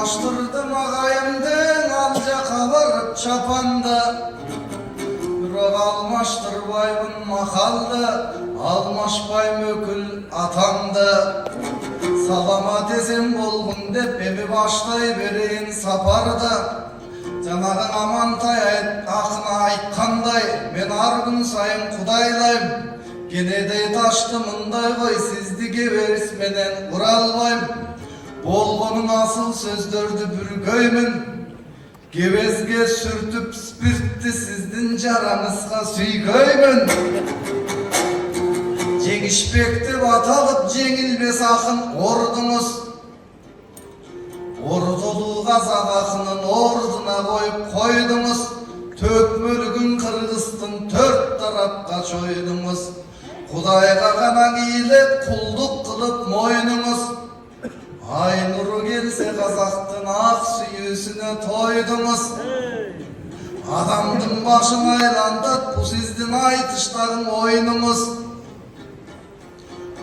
Almaştırdım ağayımden alca varıp çapanda. Bırak almaştırbayım mahalda, almaşpay mökül atamda. Salamat esin bolgun dep emi başlay bereyin saparda. Canagın amantay akına aytkanday, men argın sayın kudaylayım. Genedey taştı mınday koy sizdi geberis menen kuralbayım. Bolgonun asıl sözdördü bürgöymün. Gevezge sürtüp spirtti sizdin jaranızga süygöymün. Jengişpekti batalıp jengilbes akın ordunuz. Orduluğu kazak akının orduna koyup koydunuz. Tökmölgün Kırgızstın tört tarafka çoydunuz. Kudayga kanan iyilep kulduk kılıp moynunuz. Ay nuru gelse kazaktın ak süyüsüne toydunuz. Adamdın başın aylandat bu sizdin aytışların oyunumuz.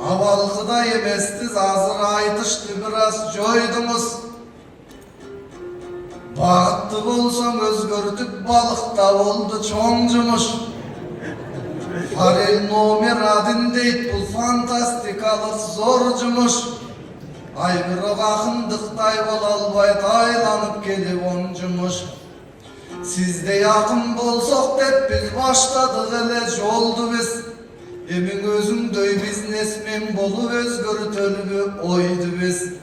Avalkıda yemestiz hazır aytıştı biraz joydunuz. Bağıttı bolsam özgördük balıkta oldu çoğuncumuş. Farel nomer adın deyt bu fantastikalık zorcumuş. Ay bir akındıktay bolalbay taylanıp gelip oncumuş. Sizde yakın bolsok dep biz başladık ele joldu biz. Emin özündöy biznesmen bolu özgörtölübü oydu biz.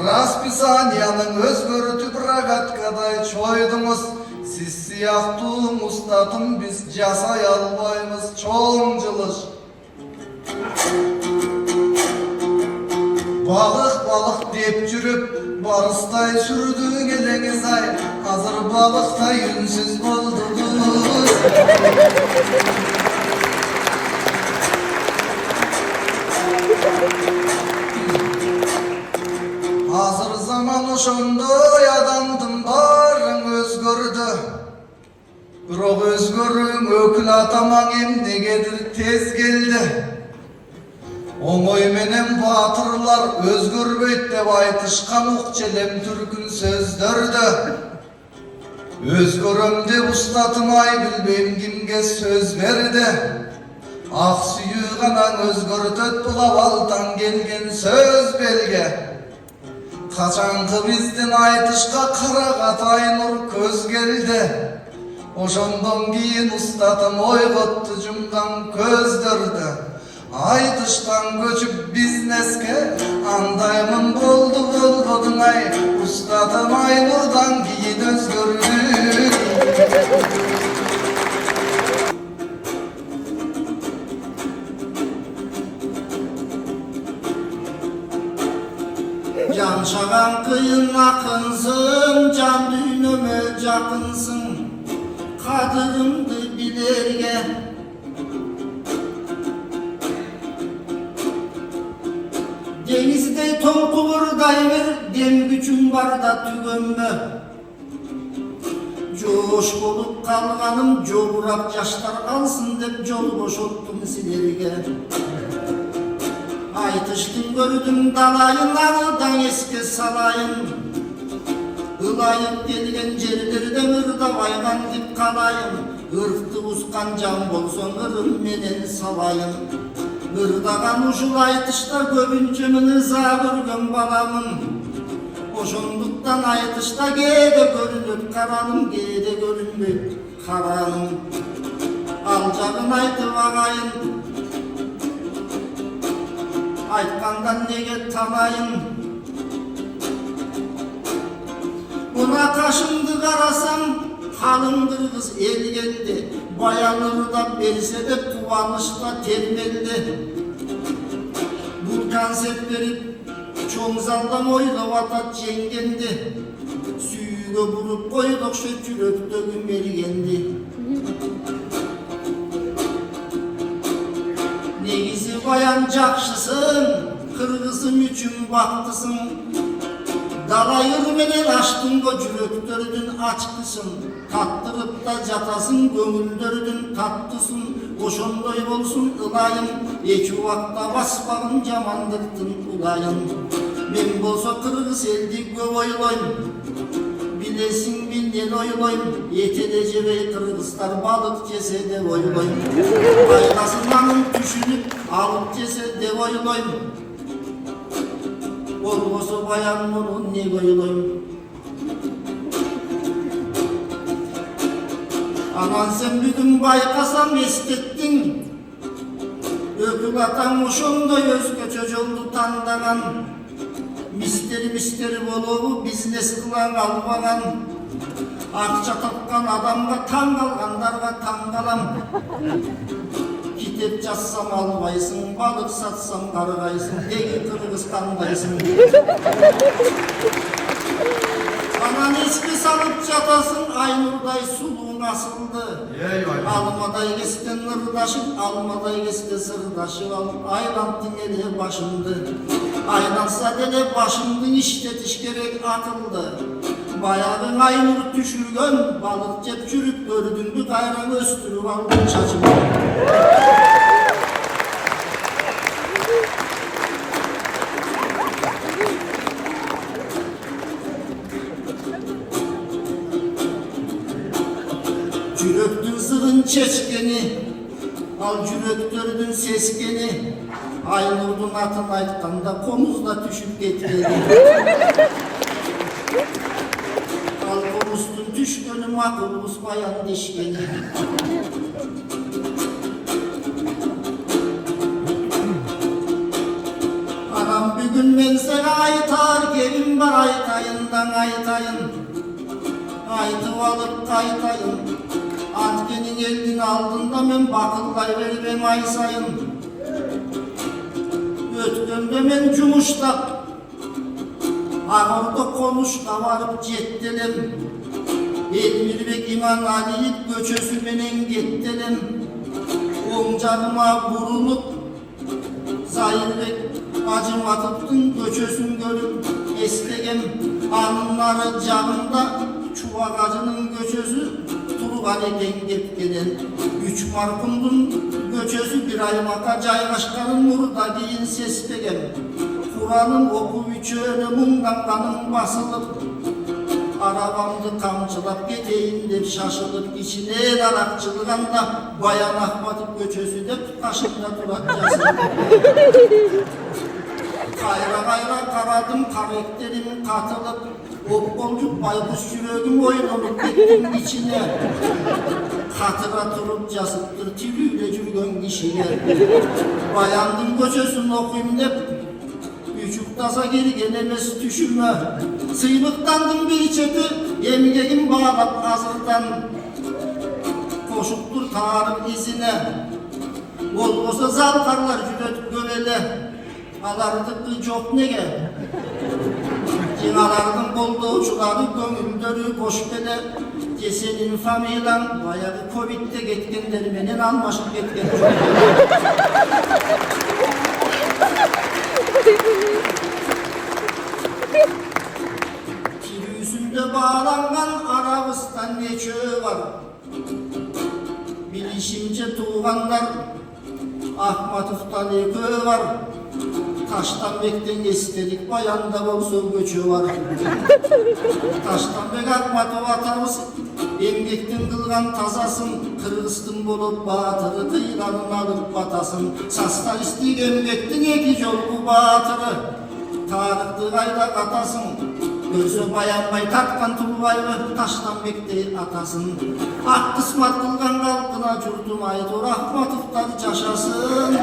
Raspисанияның özgörtüp ragatkадай çoydumuz. Siz siyahtığım ustadım biz jasay albayımız çoğunculuş. Balık balık deyip jürüp barыстay sürdü geleniz ay. Hazır balıkta yünsüz boldunuz. Hazır zaman oşondoy adamdın barın özgördü. Biroq özgörüň ökül atamaň emnegedir tez geldi. Omoy menen batırlar özgörbeyt dep aytışkan ukçelem türkün sözdördi. Özgöröm dep uslatymay bilbem kimge söz berdi. Ak süyü ganan özgörtöt bul avaldan gelgen söz belge. Kaçankı bizdin aytışka kara katay nur köz geldi. Oşondon kiyin ustatım oygottu jumgan közdördi. Aytıştan göçüp bizneske andaymın boldu bolgodun ay. Ustatım Aynurdan kiyin özgördük. Janşagan kıyın akınsın, can düynöme jakınsın. Kadırımdı bilerge. Denizde tonkulurdayver, dem güçüm var da tügönme. Joş bolup kalganım, jogurap yaşlar kalsın dep jol boşottum silerge. Aytıştın gördüm dalayın, ağıdan eske salayın. Ilayıp gelgen jerlerden ırdabaygan dip kalayın. Irkты uskan can bolson ırım menen salayın. Irdagan uşul aytışta köpünçe mini za görgön balamın. Oşonduktan aytışta kede görünüp karanım, kede görünmüp karanım. Alcagın aytıp ağayın, aytkandan nege tanayın. Buna kaşımdı karasam kalın kırgız el geldi. Bayanır da berse de kuvanışta termeldi. Burkan sep verip çoğun zaldan oylap atat jengendi. Sүйüge burup koyduk şu jüröktөгü mergendi. Negizi bayan jakşısın, kırgızım üçün baktısın. Dalayır menen açtın go jüröktörüdün açkısın. Tattırıp da jatasın, göңүлдөрүдүн tattısın. Oşondoy bolsun ılayın, eki vakta basbağın jamandırtın ulayın. Men bolsa kırgız eldi көп ойлойм. Bilesin bilden oyloym. Etede jebey kırgızlar balık jese de oyloym. Aylasındanın düşünüp alıp jese de oyloym. Olboso bayan bunu ne oyloym. Anan sen bugün baykasam eskettin. Ökül atan oşondoy özgöçö joldu tandagan. Misteri bolubu biznes kılan albagan. Akça tapkan adamga taң kalgandarga taң kalam. Kitep жазсам албайсың, balık satsam kargaysın. Egi kırgız kandaysın. Anan eski salıp jatasın, Aynurday suluğun asıldı. Almaday kesken ırdaşıp, almaday keske sırdaşıp alıp, aylanttın ele başımdı. Aylansa dele başımdın işletiş gerek akıldı. Bayağın Aynur düşürgön, balık cep çürük gördüğünü kayran östürüp aldın çacımı. Jüröktün sırın çeçkeni, al jüröktörдүн seskeni. Aynur'dun atın aytkanda komuzla düşüp getkeni. Al komustun düşkönü makılbus bayan deşkeni. Anam bugün men sana aytar, gelin bar aytayından aytayın. Aytıp alıp kaytayın. Antkenin eldin aldığında men bakıllay vermem ay sayın. Ötkönde men cumuşta ağırda konuşka varıp jettelim. Elmirbek İman Ali'yip göçösü menen gettelim. Oң janıma burulup Zairbek Acımatıptın göçösün görüp estegem. Anları jagında çubak acının göçösü turgan eken gepkenen. 3 markundun göçösü bir aymaka jaygaşkanın murda keyin sespegem. Kur'an'ın okup üçöne mungdan kanım basılıp, arabamdı kamçılap geteyin dep şaşılıp, içine darakçılığında bayan Ahmatıp göçösü dep kaşıkla turat jasılıp. Kayra karadım karakterim katılıp, opkolcuk baykuş jürögüm oynanıp kettim içine. Katıra turup jasıptır tülüyle jürgön kişiler. Bayandın göçösün okuyum dep, üçük tasa gelgen emes tüşüme. Sıybıktandım bir çeti, emgegim bağlap hazırdan. Koşuptur tarım izine, olbosa zalkarlar jüröt gövele. Alardıklı çok nege. Cinalardın kolduğuçuları göngüldörü boş bele. Cesenin familan bayağı Covid'de getkenleri menen almaşıp getken. Tirüsünde bağlangan Arabistan neçö var. Bilişimce tuğanlar Ahmatov'tan ekö var. Taştanbek'ten istedik bayanda bolsa göçü var. Taştanbek Ahmatov atamız emgekten kılgan tazasın. Kırgıztın bolup batırı kıyılanın alıp batasın. Sasta istik emgekten eki jol bu batırı. Tarıkты kayda katasın. Gözü bayanbay tatkan tulbaylı Taştanbek'te atasın. Ak kısmat kılgan kalkına jurtum aytor Ahmatov'lar yaşasın.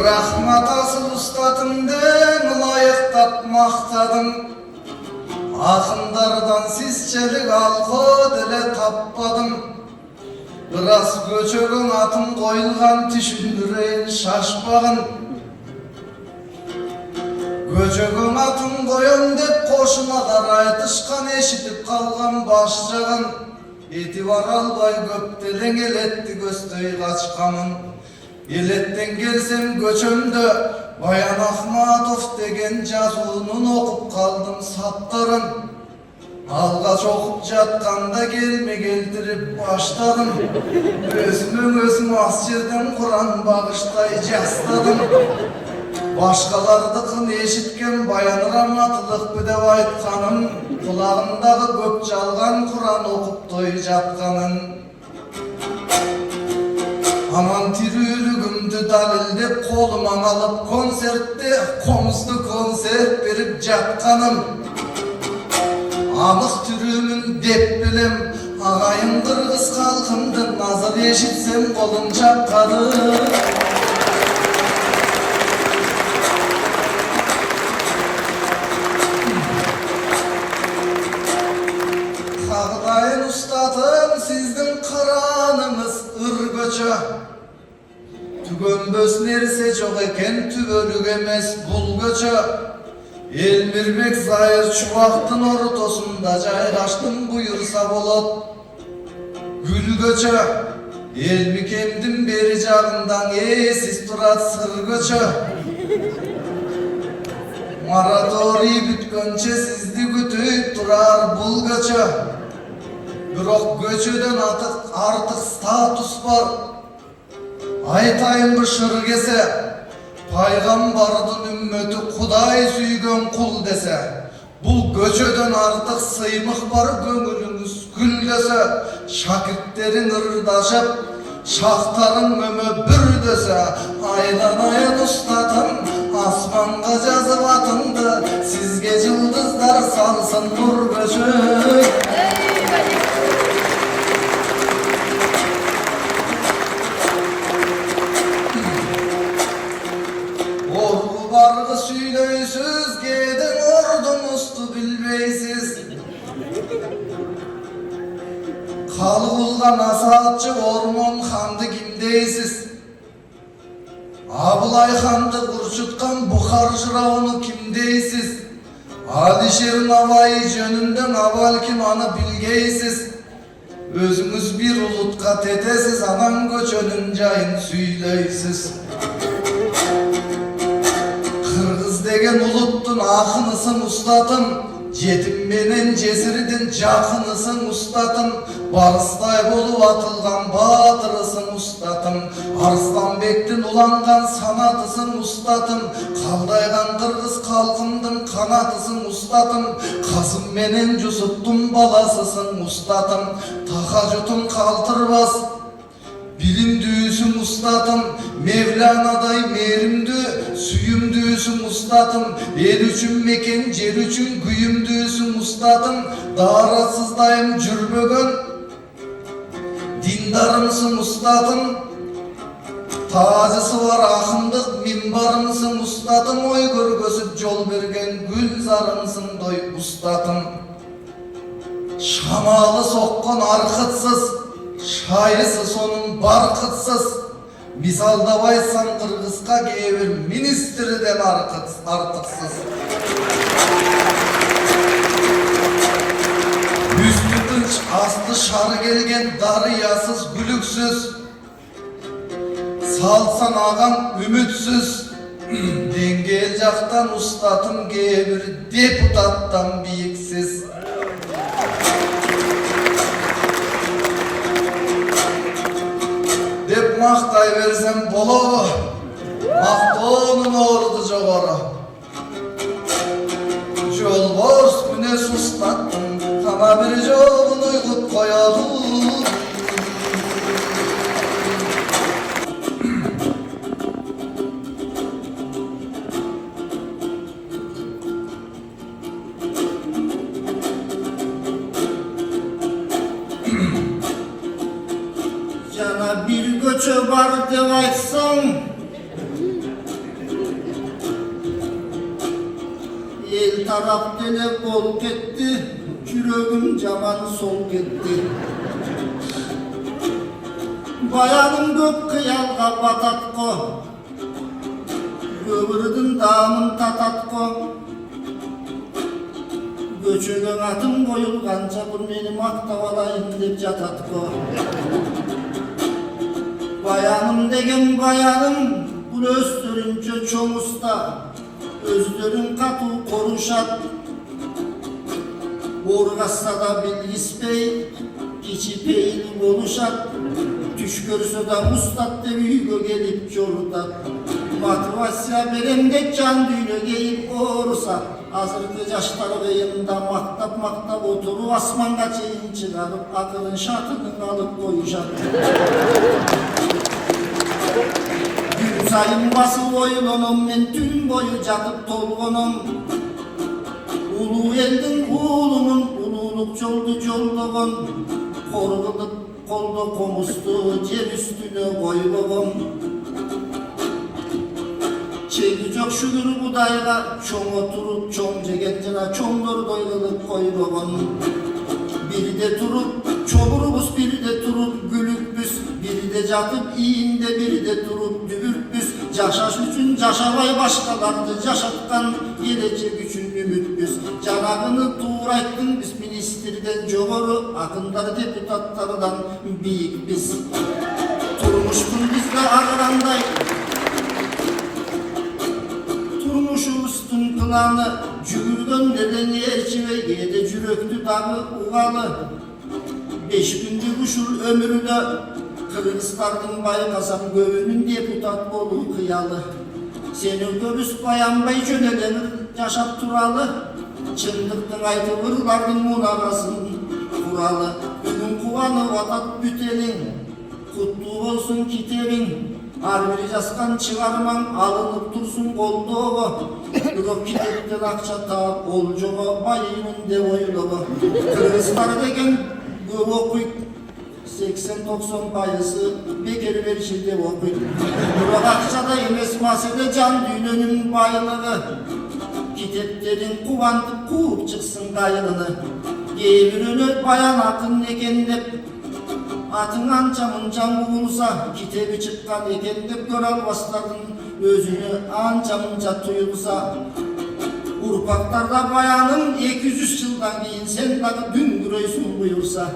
Rahmat asıl ustatımden layıktap maqtadım. Akındardan sizçelik alkı dile tappadım. Biraz göçөгün atın koyulgan düşündüreyin şaşpagın. Göçөгün atın koyun dep koşunalar aytışkan eşitip kalgan başjagın. Eti var albay köptelen eletti göstöy kaçkanın. Illetten gelsem göçömdö Bayan Ahmatov деген жазуунун окуп калдым саптарын. Алгач окуп жатканда келме келтирип баштадым. Өзүмө аз жерден Куран багыштай жастадым. Башкалардыкын эшиткен Баян Раматылыкпы деп айтканын, кулагындагы көп жалган Куран окуп той жатканын. Анан тирүүлүгүмдү далилдеп колума алып концертте комузду концерт берип жатканым. Анық түрүмүн деп билем, агайын кыргыз калкымдын азыр эшитсем колум чапканы. Кагдайын устатым, сиздин кыраныңыз ыр көчө. Түгөнбөс нерсе жок экен, түбөлүк эмес бул көчө. Элмирбек Зайыр чубактын ортосунда жайгаштым, буюрса болот. Гүл көчө, Элмикемдин бери жагындан эсиз турат сыр көчө. Мораторий бүткөнчө сизди күтүп турар бул көчө. Бирок көчөдөн артык статус бар. Айтайынбы шыр кесе, пайгамбардын үммөтү Кудай сүйгөн кул десе, бул көчөдөн артык сыймык бар, көңүлүңүз күлдөсө, шакирттериң ырдашып, шактарың өмө бүрдөсө, айланайын устатым, асманга жазып атыңды, сизге жылдыздар салсын нур көчөй. Барғы сүйлөйсүз, кеден ордумузду билбейсиз. Калы булган асаатчы Ормон ханды кимдейсиз? Абылай ханды курчуткан Бухар жырауну кимдейсиз? Алишер Наваи жөнүндөн абалким аны билгейсиз? Өзүңүз бир улутка тетесиз, анан көчөнүн жайын сүйлөйсүз. Кыргыз деген улуттун акынысың устатым, жетим менен жесирдин жакынысың устатым, барыстай болуп атылган баатырысың устатым, Арсланбектин уланган санатысың устатым, калдайган кыргыз калкымдын канатысың устатым, Касым менен Жусуптун баласысың устатым, Тахажутун калтырбас билимдүүсүң устатым, Мевланадай мээримдүү сүйүмдүүсүң устатым, эл үчүн мекен жер үчүн күйүмдүүсүң устатым, дааратсыздайым жүрбөгөн диндарымсың устатым, таажысы бар акындык минбарымсың устатым, ой көргөзүп жол берген гүлзарымсың дой устатым. Шамалы соккон аркытсыз, шайысы сонун баркытсыз, мисалдабайсаң кыргызга кээ бир министрден артыксыз. Үстү тынч, асты шар келген дарыясыз, бүлүксүз, салсан аган үмүтсүз, деңгээл жактан устатым, кээ бир депутаттан бийиксиз. Деп мактай берсем болобу, мактоонун орду жогору. Жолборс мүнөз устаттым, кана бир жолун уйгуп коёду. Жана бир көчө бар деп айтсаң, эл тарап деле болуп кетти, жүрөгүм жаман сол кетти. Баяным көп кыялга бататко, өмүрдүн даамын тататко. Көчөгө атым коюлганча бул мени мактап алайын деп жататко. Баяным деген баяным, бул Ulu östürünce çoğ usta, özlerin katı koruşat. Orgassa da Bilgis Bey, içi peyli oluşat. Düş görse de mustat de büyüge gelip çolutat. Motivasya beremde can düğünü geyip orusa. Hazırdı yaşları kıyında maktap oturup asmanga çeyin çıkarıp akılın şartını alıp koyuşat. Gün sayın basıl oyunum men tüm boyu catıp tolgunum. Ulu eldin ulunun ululuk çoldu çolduğun. Korkulup kolda komustu cer üstüne koyduğum. Çekecek şükür budayga çoğ oturup çoğ cegencana çoğdur doyulup koyduğun. Biri de turup çoğurubuz, biri de turup gülüp büs. Biri de jatıp iyinde, biri de turup dübürp büs. Yaşaş üçün yaşavay başkalardı yaşatkan gelecek üçün ümit büs. Canagını tuğrayttın biz ministerden joğoru, akınları deputatlardan büyük biz. Turmuştun bizde ağıranday, turmuşumuzun planı, cügürden neden erçive yede cüröktü dağı uğalı. 5 gündür kuşur ömrü de Kırgızlar'ın baykasam göğünün deputat bolu kıyalı. Seni göbüs bayanbay çönelenir yaşap turalı. Çındıktın aytıvırlardın munarasın kuralı. Bugün kuvanı vatat bütelin, kutlu olsun kitebin. Harbi jaskan çıkarman alınıp dursun kolduğu. Bugün kitepten akça tağıp olcuğu bayının de oyluğu. Kırgızlar degen bu okuyup 80-90 payısı bekeri verişinde okuyup. Burak akçada emes masede can düğününün bayılığı. Kiteplerin kuvantıp kuğup çıksın gayılını. Gevirünü bayan atın ekendip. Atın anca bulsa, kitebi çıkkan ekendip gör albasların özünü anca tuyulsa. Urpaklarda bayanın 200 yıldan keyin sen dağı dündüröysün buyursa.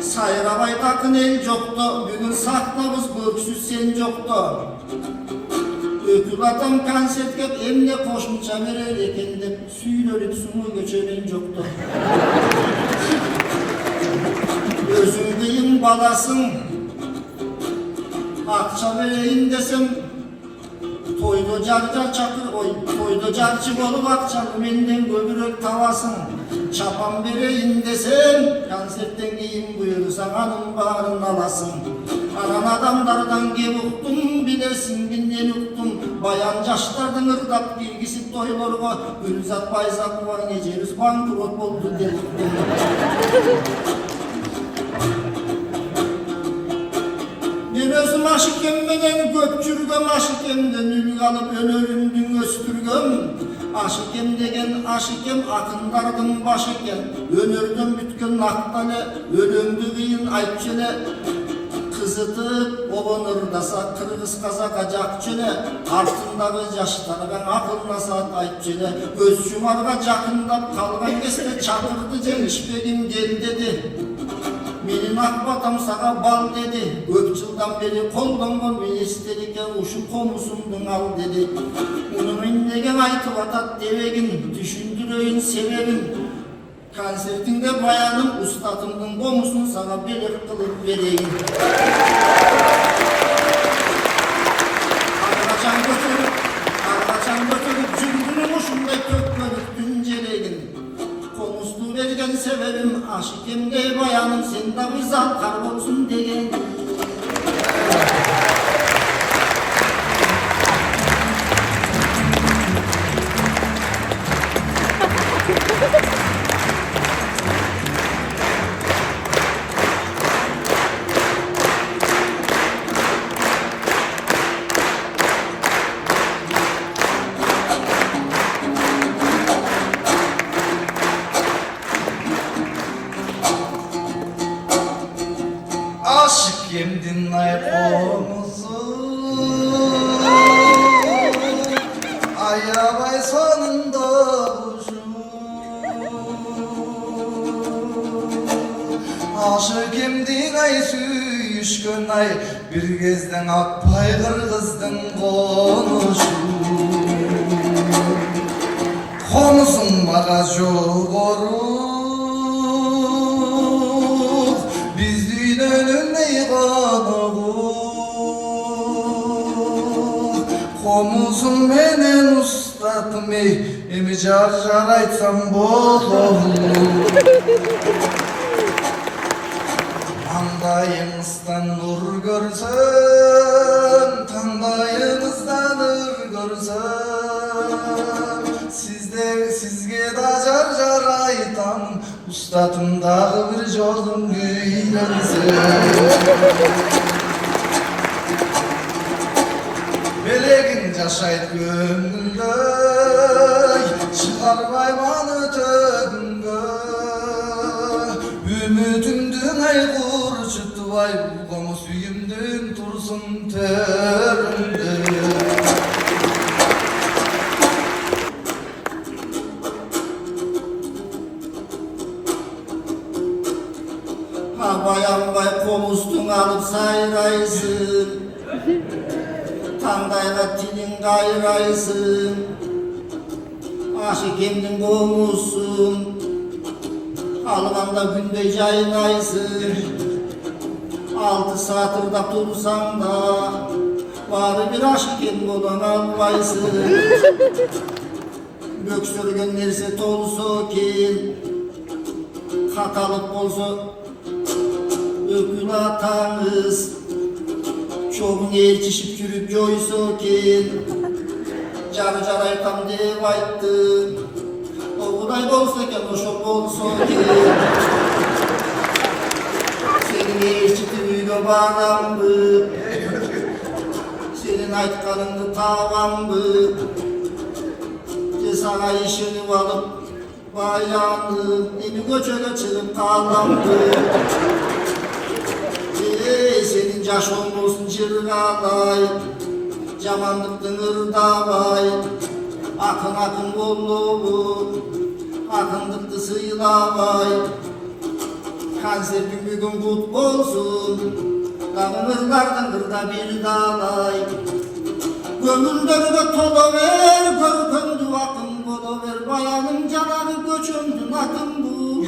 Sayrabay takın el joktu, bugün saklabız böksüz sen joktu. Ökül atam konset kep emne koşmuça verer ekendip süylörüp sumu göçören joktu. Özün kıyın balasın, akça vereyim desem toyda carca çakır oy, toyda carcı olup akçalı menden göbürök tavasın. Çapan vereyim desem, konsertten giyin buyursan hanım bağrın alasın. Anan adamlardan gevuktum, bilesin binden uktum. Bayan yaşlardan ırdap bilgisi toylarına, Gülzat Bayzak var neceriz bankrot oldu devuktum. Ben özüm aşık emmeden göpçürgem, aşık emden ül kalıp önöründün östürgem. Aşık em degen aşık em akınlardım başıken, önörden bütken naktale, ölümdü kıyın aytçele. Kızıtıp obanırdasa kırgız kazak acak çöle, altındağı yaşları ben akılnasa ayt çöle. Göz şumarga jakındap kalgan keste çakırdı cenişbegim gel dedi. Menin akbatam sağa bal dedi. Öp yıldan beri koldangon ministerike uşu komusundun al dedi. Onun innegen aytıp atat devegin, düşündüröyün sebebin. Konsertinde bayanım ustatımdın komusun sana belir kılıp vereyim. Arkaçan götürüp cündünün uşunday kökmörüp dünceleyin. Komuslu vergen sebebim aşık emde bayanım sen de bizat karbolsun degen. Aşık yemdin ayağımızı, ayabay sonunda kuşum. Aşık yemdin ay süyüşkün ay, Bir gezden akpay kırgızdın konuşu Konusun bagaj yoruk Bizliğin önünde yıkanık Komuzun menen ustatım emi jar jar aytsam bolur Tandayınızdan nur görsün, tandayınızdan nur görsün Sizge da jar jar aytam, ustatımdağı bir jolum güylensin Belegin jaşayt gönlümde, çıkarmayman ötөгүнгө Ümitimdin aygur çıktı vay bu komu suyumdin tursun terinde Ha bayan bay komustun alıp sayraysın Tandayga tilin gayraysın Aşıkemdin komusun Alganda günde jaynaysın 6 satırda tursan da Bari bir aşıkem bolan albaysın Böksörgön nerse tolso ken Hatalık bolsa ökül atanız Çoğun erçişip yürüp joyso ken Jar jar aytam dep ayttım Oğuday bolsa eken oşo bolso ken Senin erçiti uydo bağlamdı Senin aytkanыңды табамды Же сага ишенип алып баяндым Эми көчөгө чыгып каламды Senin жашооң болсун жыргалай Жамандыктын ырдабай Акын акын болобу Акындыкты сыйлабай Концертиң бүгүн кут болсун Дагы ырлардын ырда бир далай Көңүлдөргө толо бер көркөмдү акын боло бер Баяным жанагы көчөмдүн атын бул